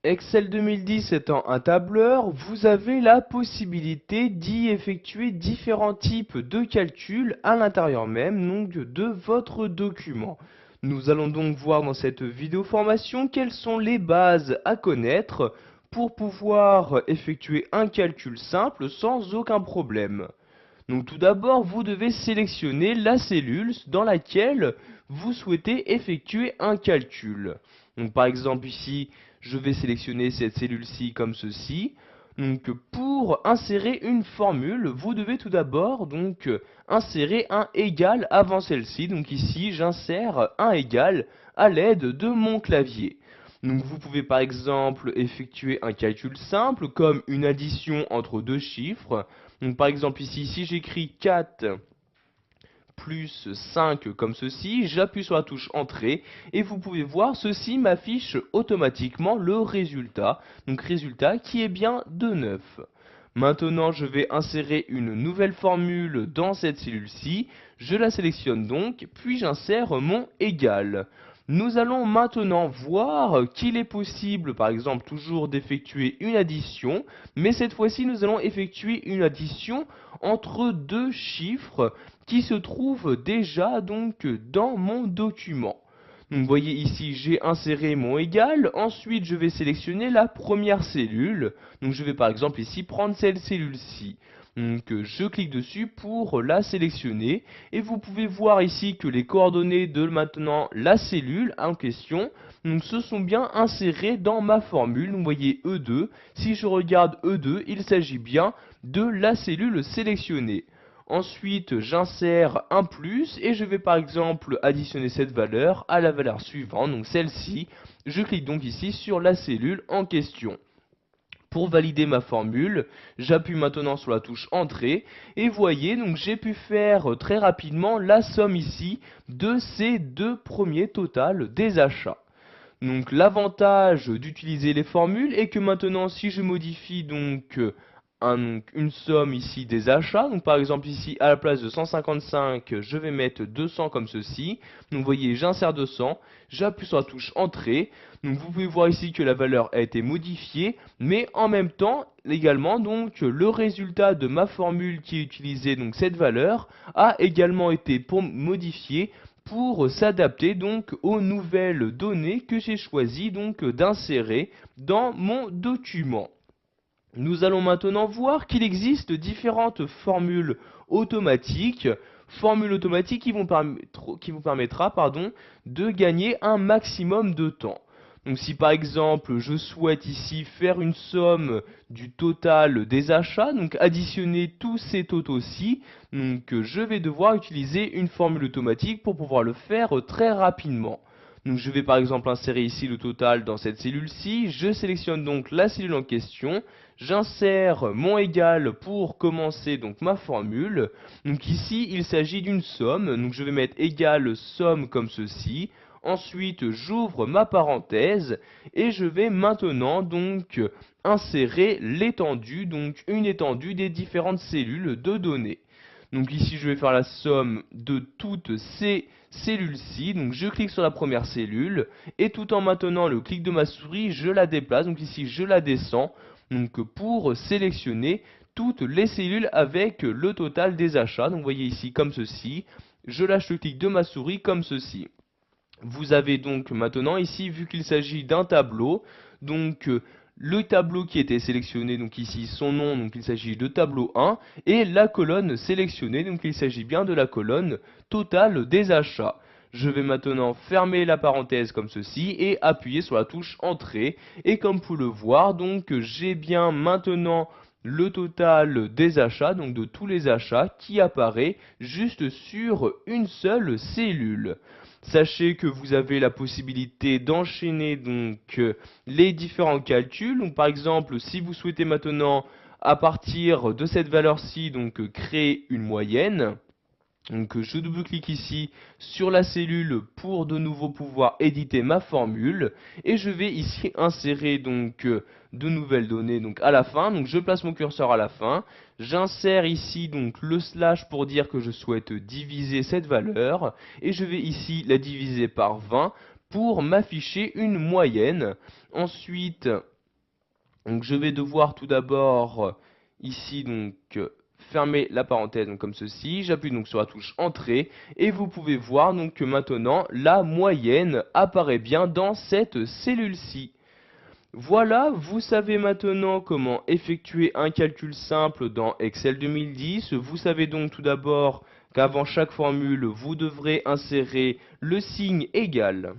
Excel 2010 étant un tableur, vous avez la possibilité d'y effectuer différents types de calculs à l'intérieur même donc de votre document. Nous allons donc voir dans cette vidéo formation quelles sont les bases à connaître pour pouvoir effectuer un calcul simple sans aucun problème. Donc tout d'abord, vous devez sélectionner la cellule dans laquelle vous souhaitez effectuer un calcul. Donc par exemple ici, je vais sélectionner cette cellule-ci comme ceci. Donc pour insérer une formule, vous devez tout d'abord insérer un égal avant celle-ci. Donc ici, j'insère un égal à l'aide de mon clavier. Donc vous pouvez par exemple effectuer un calcul simple comme une addition entre deux chiffres. Donc par exemple ici, si j'écris 4 plus 5 comme ceci, j'appuie sur la touche entrée et vous pouvez voir ceci m'affiche automatiquement le résultat. Donc résultat qui est bien de 9. Maintenant, je vais insérer une nouvelle formule dans cette cellule-ci. Je la sélectionne donc, puis j'insère mon égal. Nous allons maintenant voir qu'il est possible, par exemple, toujours d'effectuer une addition, mais cette fois-ci, nous allons effectuer une addition entre deux chiffres qui se trouvent déjà dans mon document. Donc, vous voyez ici, j'ai inséré mon égal. Ensuite, je vais sélectionner la première cellule. Donc, je vais par exemple ici prendre cette cellule-ci. Donc, je clique dessus pour la sélectionner. Et vous pouvez voir ici que les coordonnées de maintenant la cellule en question se sont bien insérées dans ma formule. Donc, vous voyez E2. Si je regarde E2, il s'agit bien de la cellule sélectionnée. Ensuite, j'insère un plus et je vais par exemple additionner cette valeur à la valeur suivante, donc celle-ci. Je clique donc ici sur la cellule en question. Pour valider ma formule, j'appuie maintenant sur la touche Entrée et voyez, donc j'ai pu faire très rapidement la somme ici de ces deux premiers totals des achats. Donc l'avantage d'utiliser les formules est que maintenant si je modifie une somme ici des achats, donc par exemple ici à la place de 155 je vais mettre 200 comme ceci, donc vous voyez j'insère 200, j'appuie sur la touche entrée, donc vous pouvez voir ici que la valeur a été modifiée, mais en même temps également le résultat de ma formule qui utilisait donc cette valeur a également été modifié pour s'adapter aux nouvelles données que j'ai choisi d'insérer dans mon document. Nous allons maintenant voir qu'il existe différentes formules automatiques qui vous permettra de gagner un maximum de temps. Donc si par exemple je souhaite ici faire une somme du total des achats, donc additionner tous ces totaux-ci, je vais devoir utiliser une formule automatique pour pouvoir le faire très rapidement. Donc je vais par exemple insérer ici le total dans cette cellule-ci, je sélectionne donc la cellule en question, j'insère mon égal pour commencer ma formule. Donc ici il s'agit d'une somme, donc je vais mettre égal somme comme ceci. Ensuite j'ouvre ma parenthèse et je vais maintenant insérer l'étendue, donc une étendue des différentes cellules de données. Donc ici je vais faire la somme de toutes ces cellules-ci. Donc je clique sur la première cellule et tout en maintenant le clic de ma souris, je la déplace. Donc ici je la descends pour sélectionner toutes les cellules avec le total des achats. Donc vous voyez ici comme ceci. Je lâche le clic de ma souris comme ceci. Vous avez donc maintenant ici, vu qu'il s'agit d'un tableau, le tableau qui était sélectionné, donc ici son nom, donc il s'agit de tableau 1, et la colonne sélectionnée, donc il s'agit bien de la colonne totale des achats. Je vais maintenant fermer la parenthèse comme ceci et appuyer sur la touche entrée. Et comme vous pouvez le voir, j'ai bien maintenant le total des achats, donc de tous les achats qui apparaît juste sur une seule cellule. Sachez que vous avez la possibilité d'enchaîner les différents calculs. Donc par exemple, si vous souhaitez maintenant à partir de cette valeur-ci créer une moyenne, je double-clique ici sur la cellule pour de nouveau pouvoir éditer ma formule et je vais ici insérer de nouvelles données à la fin. Donc je place mon curseur à la fin, j'insère ici le slash pour dire que je souhaite diviser cette valeur et je vais ici la diviser par 20 pour m'afficher une moyenne. Ensuite, donc je vais devoir tout d'abord ici fermer la parenthèse donc comme ceci. J'appuie donc sur la touche Entrée et vous pouvez voir donc que maintenant la moyenne apparaît bien dans cette cellule-ci. Voilà, vous savez maintenant comment effectuer un calcul simple dans Excel 2010. Vous savez donc tout d'abord qu'avant chaque formule, vous devrez insérer le signe égal.